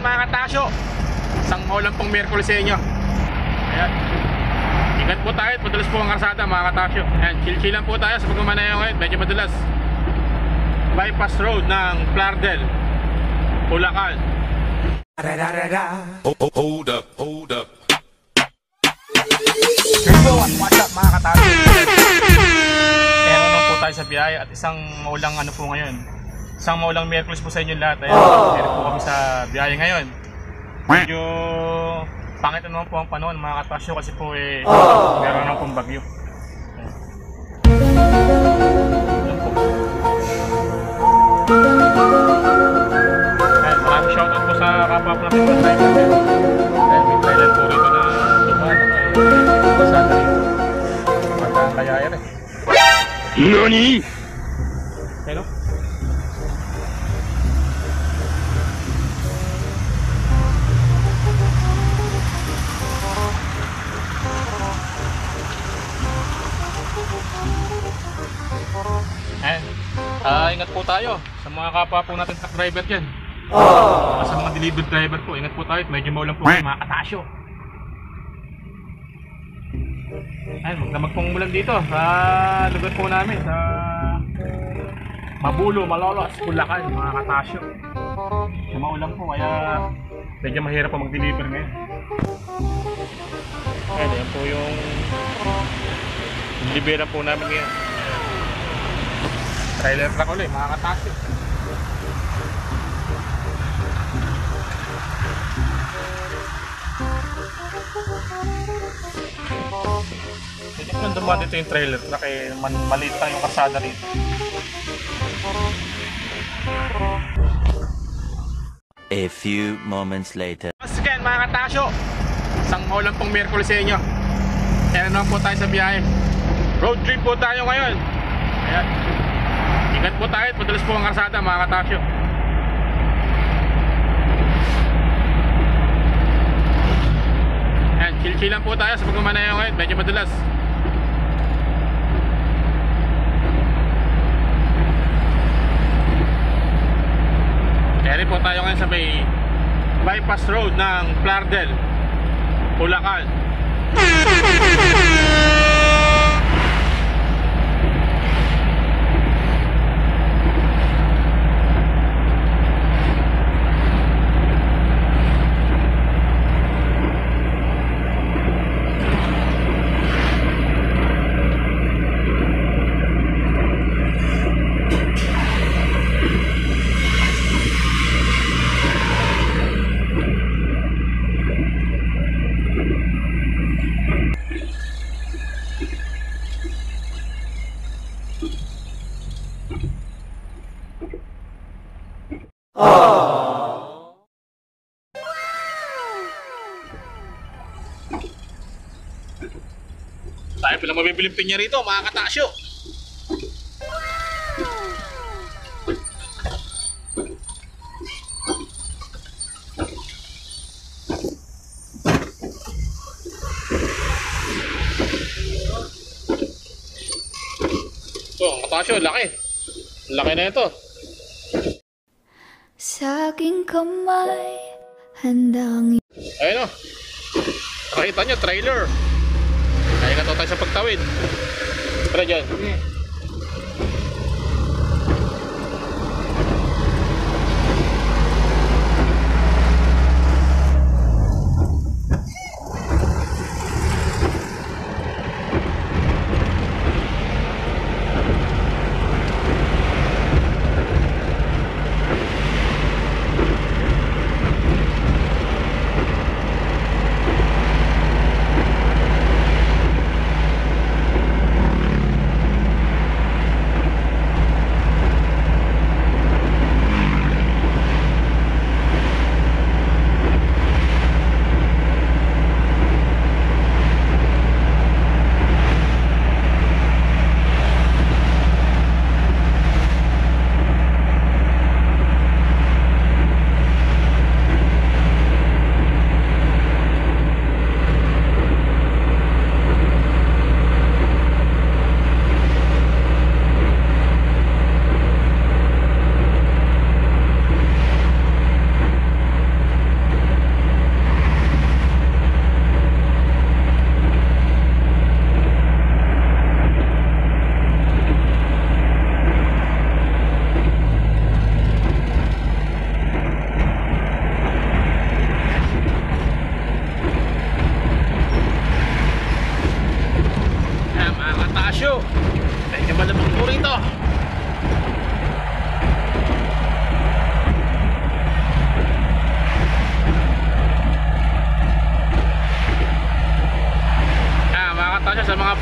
mga katasyo, isang maulan pong Miyerkules sa inyo. Ayan, ingat po tayo, madalas po ang karsada mga katasyo. Ayan, chill lang po tayo sa pagmamanayo ngayon, medyo madalas. Bypass road ng Plardel, Bulacan. Hold up. What's up mga katasyo? Meron lang po tayo sa biyahe at isang maulang ano po ngayon. Isang maulang Miyerkules po sa inyo lahat. Ayan, meron po kami sa biyahe ngayon. Medyo pangit naman po ang panahon mga katasyo kasi po meron lang pong bagyo. Ayan, maraming shoutout po sa kapwa po natin mga driver. Ayan, may trailer po rito na dumaan. Basada rito. Magkang kaya yan NANI? Hello? Ingat po tayo sa mga kapwa po natin truck driver dyan. Sa mga delivery driver po, ingat po tayo. Medyo maulan po mga katasyo. Ayun, magdamag pong ulan dito sa lugar po namin, sa Mabulo, Malolos, Bulacan, mga katasyo. Maulan po kaya medyo mahirap po mag-deliver ngayon. Ayun, yan po yung deliveran po namin ngayon. Trailer truck ulit, mga katasyo. Hindi ko lang dumaan dito yung trailer truck maliit lang yung karsada rito. A few moments later. Once again mga katasyo, isang maulan pong Miyerkules sa inyo. Kaya naman po tayo sa biyahe. Road trip po tayo ngayon. Ayan, ingat po tayo, madalas po ang karsada mga katasyo. Ayan, chill lang po tayo sa pagmamanayo ngayon, medyo madalas. Kaya rin po tayo ngayon sa may bypass road ng Plardel, Bulacan. Tayo palang mabibiling pinya rito mga katasyo. Ito, ang katasyo, laki. Laki na ito. Sa aking kamay, handang... Ayun o. Nakita nyo, trailer. Kaya nga tayo sa pagtawid. Tara dyan.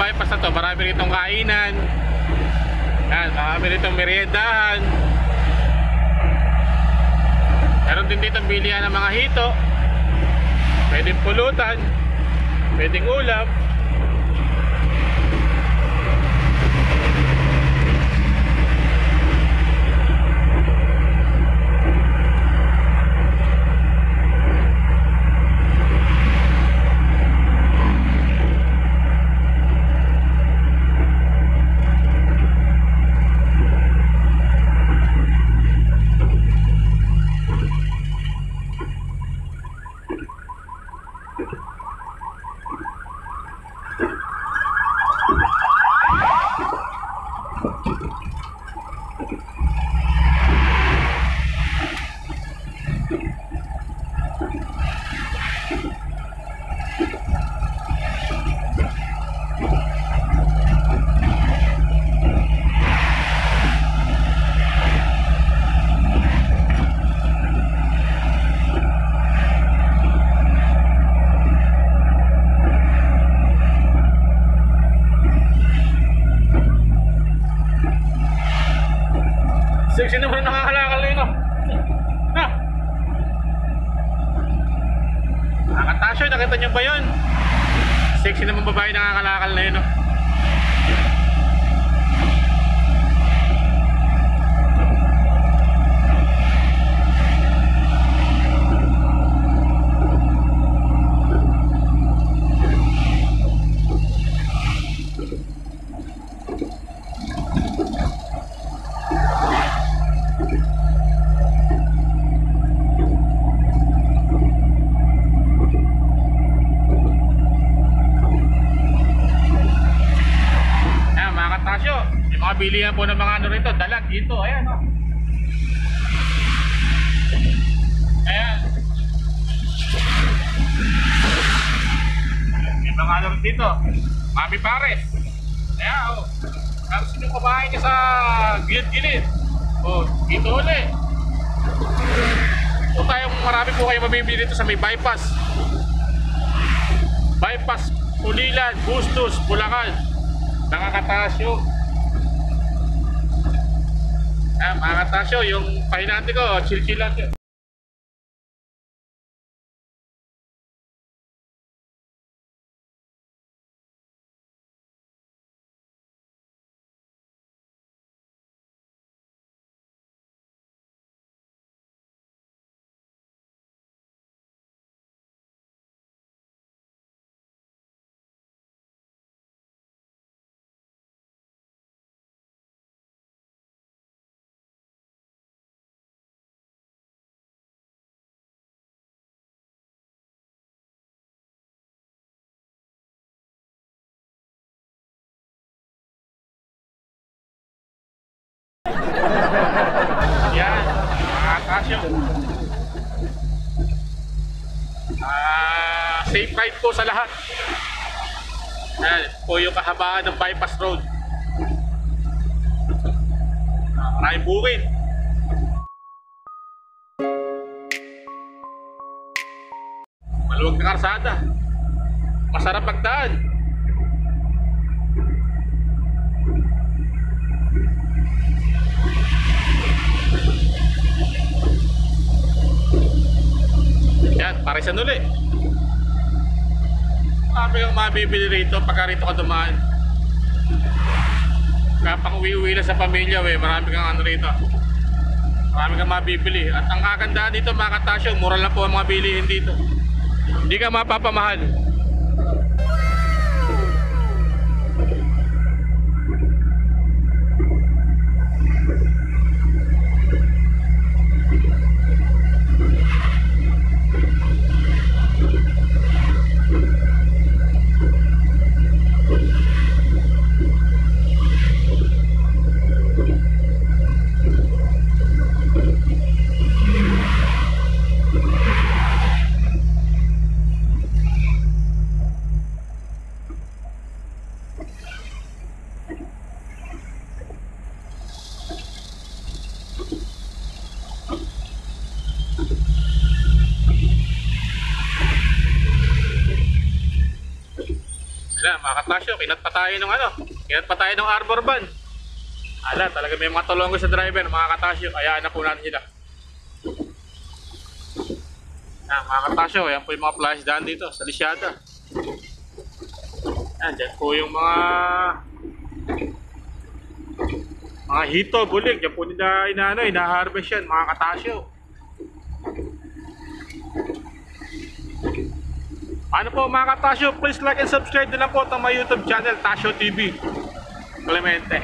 bypass na to, marami ritong kainan. Yan, marami ritong meriendahan. Meron din dito bilihan ng mga hito. Pwedeng pulutan, pwedeng ulam. Sexy naman ang nakakalakal na yun, no? Na! Nakatasyo, nakita niyo ba yun? Sexy naman babae nakakalakal na yun, no? Bilihan po ng mga ano rito, dalag dito, ayan, oh. Ayan. May mga ano dito, Mami Pares. Ayan, oh. Tapos yung kumain niya sa gilid-gilid. Oh, dito ulit. So tayong marami po kayo mabibili dito sa may bypass. Bypass, Ulilan, Bustos, Bulacan. Nakakataas yun. Mga Tasyo, yung pahinante ko, chill-chill lang yun. Yan, mga Tasyo. Safe ride po sa lahat. Yan po yung kahabaan ng bypass road. Maraming bukid. Maluwag na karsada. Masarap pagdaan. Yan, parisan ulit. Marami kang mabibili rito pagka rito ka dumaan. Kapag uwi-uwi lang sa pamilya, marami kang ano rito. Marami kang mabibili. At ang kagandahan dito, mga Katasyo, mura lang po ang mga bilihin dito. Hindi ka mapapamahal. Yan, mga katasyo, kinat pa tayo ng arbor van. Ala, talaga may mga tulonggo sa driver, mga katasyo. Ayaan na po natin sila. Yan, mga katasyo, yan po yung mga flash daan dito sa Lisyada. Yan, dyan po yung mga hito, bulig. Yan po nila ina-harvest yan, mga katasyo. Ano po mga katasyo, please like and subscribe din lang po itong my YouTube channel, Tasyo TV Clemente.